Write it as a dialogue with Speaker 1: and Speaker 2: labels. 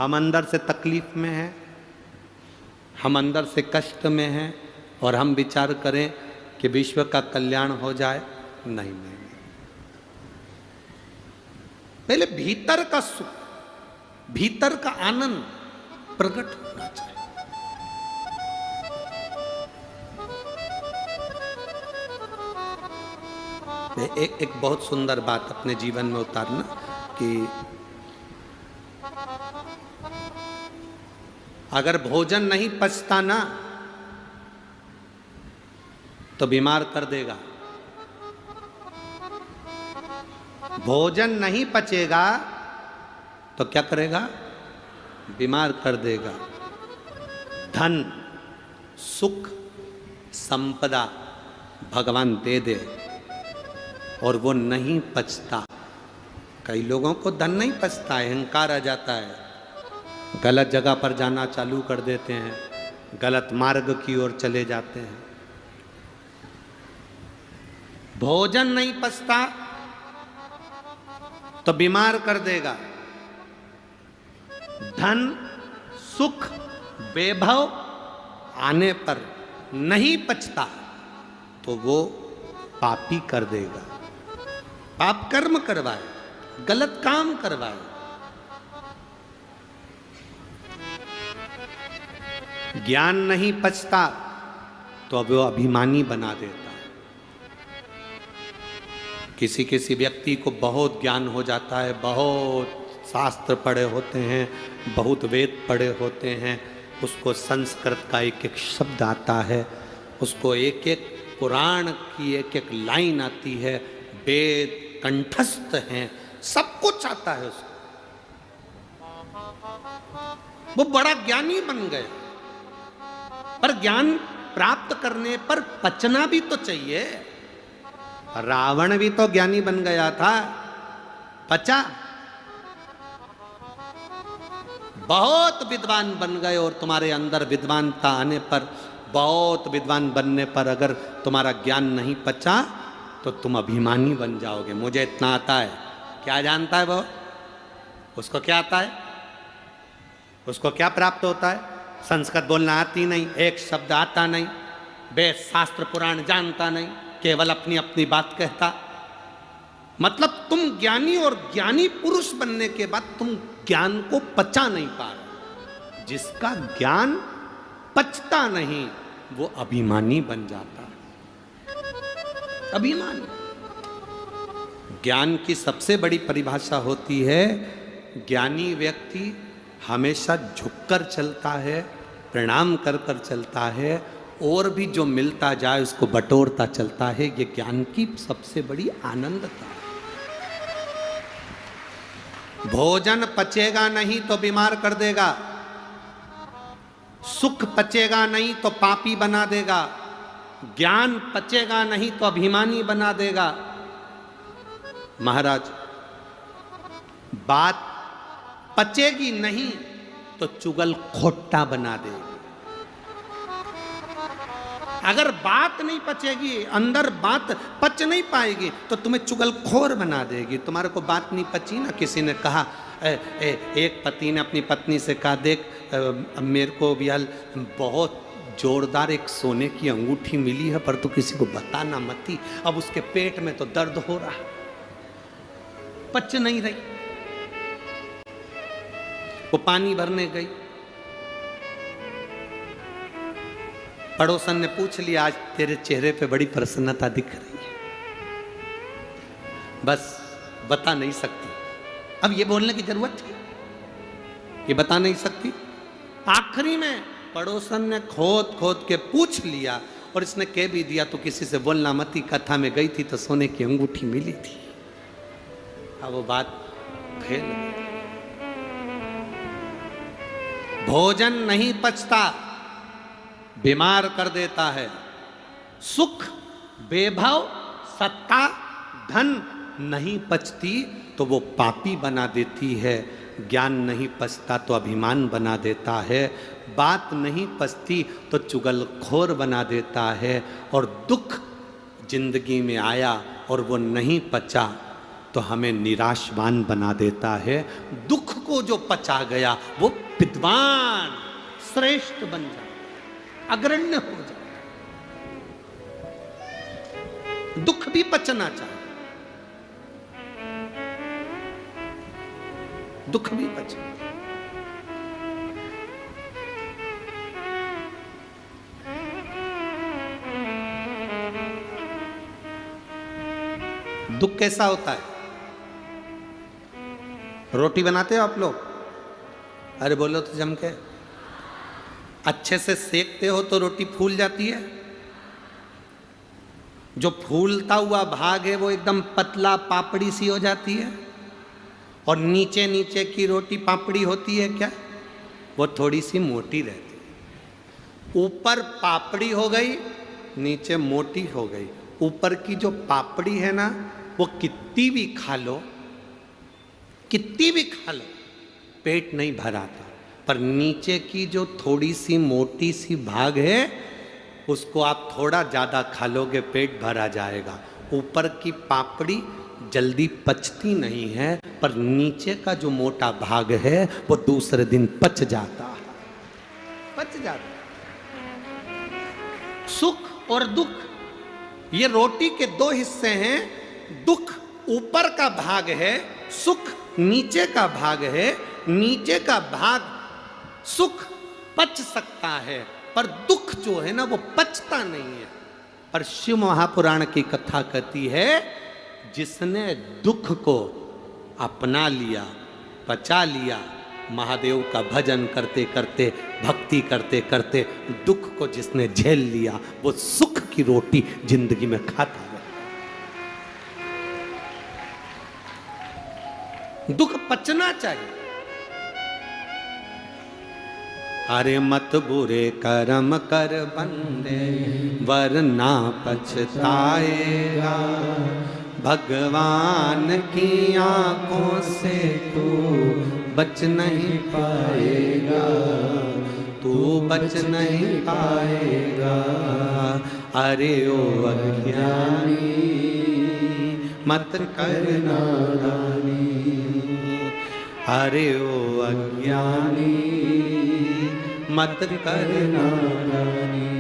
Speaker 1: हम अंदर से तकलीफ में हैं, हम अंदर से कष्ट में हैं और हम विचार करें कि विश्व का कल्याण हो जाए। नहीं नहीं, पहले भीतर का सुख, भीतर का आनंद प्रकट होना चाहिए। एक बहुत सुंदर बात अपने जीवन में उतारना कि अगर भोजन नहीं पचता ना तो बीमार कर देगा। भोजन नहीं पचेगा तो क्या करेगा? बीमार कर देगा। धन, सुख, संपदा भगवान दे दे और वो नहीं पचता। कई लोगों को धन नहीं पचता है, अहंकार आ जाता है, गलत जगह पर जाना चालू कर देते हैं, गलत मार्ग की ओर चले जाते हैं। भोजन नहीं पचता तो बीमार कर देगा। धन, सुख, वैभव आने पर नहीं पचता तो वो पापी कर देगा। पाप कर्म करवाए, गलत काम करवाए। ज्ञान नहीं पचता तो अब वो अभिमानी बना देता है। किसी किसी व्यक्ति को बहुत ज्ञान हो जाता है, बहुत शास्त्र पढ़े होते हैं, बहुत वेद पढ़े होते हैं, उसको संस्कृत का एक एक शब्द आता है, उसको एक एक पुराण की एक एक लाइन आती है, वेद कंठस्थ हैं, सब कुछ आता है उसको। वो बड़ा ज्ञानी बन गया, पर ज्ञान प्राप्त करने पर पचना भी तो चाहिए। रावण भी तो ज्ञानी बन गया था, पचा। बहुत विद्वान बन गए और तुम्हारे अंदर विद्वानता आने पर, बहुत विद्वान बनने पर अगर तुम्हारा ज्ञान नहीं पचा तो तुम अभिमानी बन जाओगे। मुझे इतना आता है, क्या जानता है वो? उसको क्या आता है? उसको क्या प्राप्त होता है? संस्कृत बोलना आती नहीं, एक शब्द आता नहीं, वेद शास्त्र पुराण जानता नहीं, केवल अपनी अपनी बात कहता। मतलब तुम ज्ञानी और ज्ञानी पुरुष बनने के बाद तुम ज्ञान को पचा नहीं पा रहे। जिसका ज्ञान पचता नहीं वो अभिमानी बन जाता है। अभिमानी। ज्ञान की सबसे बड़ी परिभाषा होती है, ज्ञानी व्यक्ति हमेशा झुककर चलता है, प्रणाम कर कर चलता है और भी जो मिलता जाए उसको बटोरता चलता है। ये ज्ञान की सबसे बड़ी आनंदता है। भोजन पचेगा नहीं तो बीमार कर देगा, सुख पचेगा नहीं तो पापी बना देगा, ज्ञान पचेगा नहीं तो अभिमानी बना देगा। महाराज, बात पचेगी नहीं तो चुगल खोटा बना देगी। अगर बात नहीं पचेगी, अंदर बात पच नहीं पाएगी तो तुम्हें चुगलखोर बना देगी। तुम्हारे को बात नहीं पची ना, किसी ने कहा, एक पति ने अपनी पत्नी से कहा, देख मेरे को भी बहुत जोरदार एक सोने की अंगूठी मिली है, पर तू किसी को बताना मती। अब उसके पेट में तो दर्द हो रहा, पच नहीं रही। वो पानी भरने गई, पड़ोसन ने पूछ लिया, आज तेरे चेहरे पे बड़ी प्रसन्नता दिख रही है। बस बता नहीं सकती। अब ये बोलने की जरूरत थी? ये बता नहीं सकती। आखिरी में पड़ोसन ने खोद खोद के पूछ लिया और इसने कह भी दिया, तो किसी से बोलना मती, कथा में गई थी तो सोने की अंगूठी मिली थी। अब वो बात फेल। भोजन नहीं पचता, बीमार कर देता है। सुख, वैभव, सत्ता, धन नहीं पचती तो वो पापी बना देती है। ज्ञान नहीं पचता तो अभिमान बना देता है। बात नहीं पचती तो चुगलखोर बना देता है। और दुख जिंदगी में आया और वो नहीं पचा तो हमें निराशवान बना देता है। दुख को जो पचा गया वो विद्वान श्रेष्ठ बन जाता, अग्रण्य हो जाता। दुख भी पचना चाहिए, दुख भी पचे। दुख कैसा होता है? रोटी बनाते हो आप लोग? अरे बोलो तो जम के। अच्छे से सेकते हो तो रोटी फूल जाती है। जो फूलता हुआ भाग है वो एकदम पतला पापड़ी सी हो जाती है, और नीचे नीचे की रोटी पापड़ी होती है क्या? वो थोड़ी सी मोटी रहती है। ऊपर पापड़ी हो गई, नीचे मोटी हो गई। ऊपर की जो पापड़ी है ना, वो कितनी भी खा लो, कितनी भी खा लो, पेट नहीं भराता। पर नीचे की जो थोड़ी सी मोटी सी भाग है, उसको आप थोड़ा ज़्यादा खा लोगे, पेट भरा जाएगा। ऊपर की पापड़ी जल्दी पचती नहीं है, पर नीचे का जो मोटा भाग है वो दूसरे दिन पच जाता है, पच जाता है। सुख और दुख, ये रोटी के दो हिस्से हैं। दुख ऊपर का भाग है, सुख नीचे का भाग है। नीचे का भाग सुख पच सकता है, पर दुख जो है ना वो पचता नहीं है। पर शिव महापुराण की कथा कहती है, जिसने दुख को अपना लिया, पचा लिया, महादेव का भजन करते करते, भक्ति करते करते दुख को जिसने झेल लिया, वो सुख की रोटी जिंदगी में खाता है। दुख पचना चाहिए। अरे मत बुरे कर्म कर बंदे, वरना पछताएगा। भगवान की आंखों से तू बच नहीं पाएगा, तू बच नहीं पाएगा। अरे ओ अज्ञानी मत कर नादानी, अरे ओ अज्ञानी मत कर नादानी।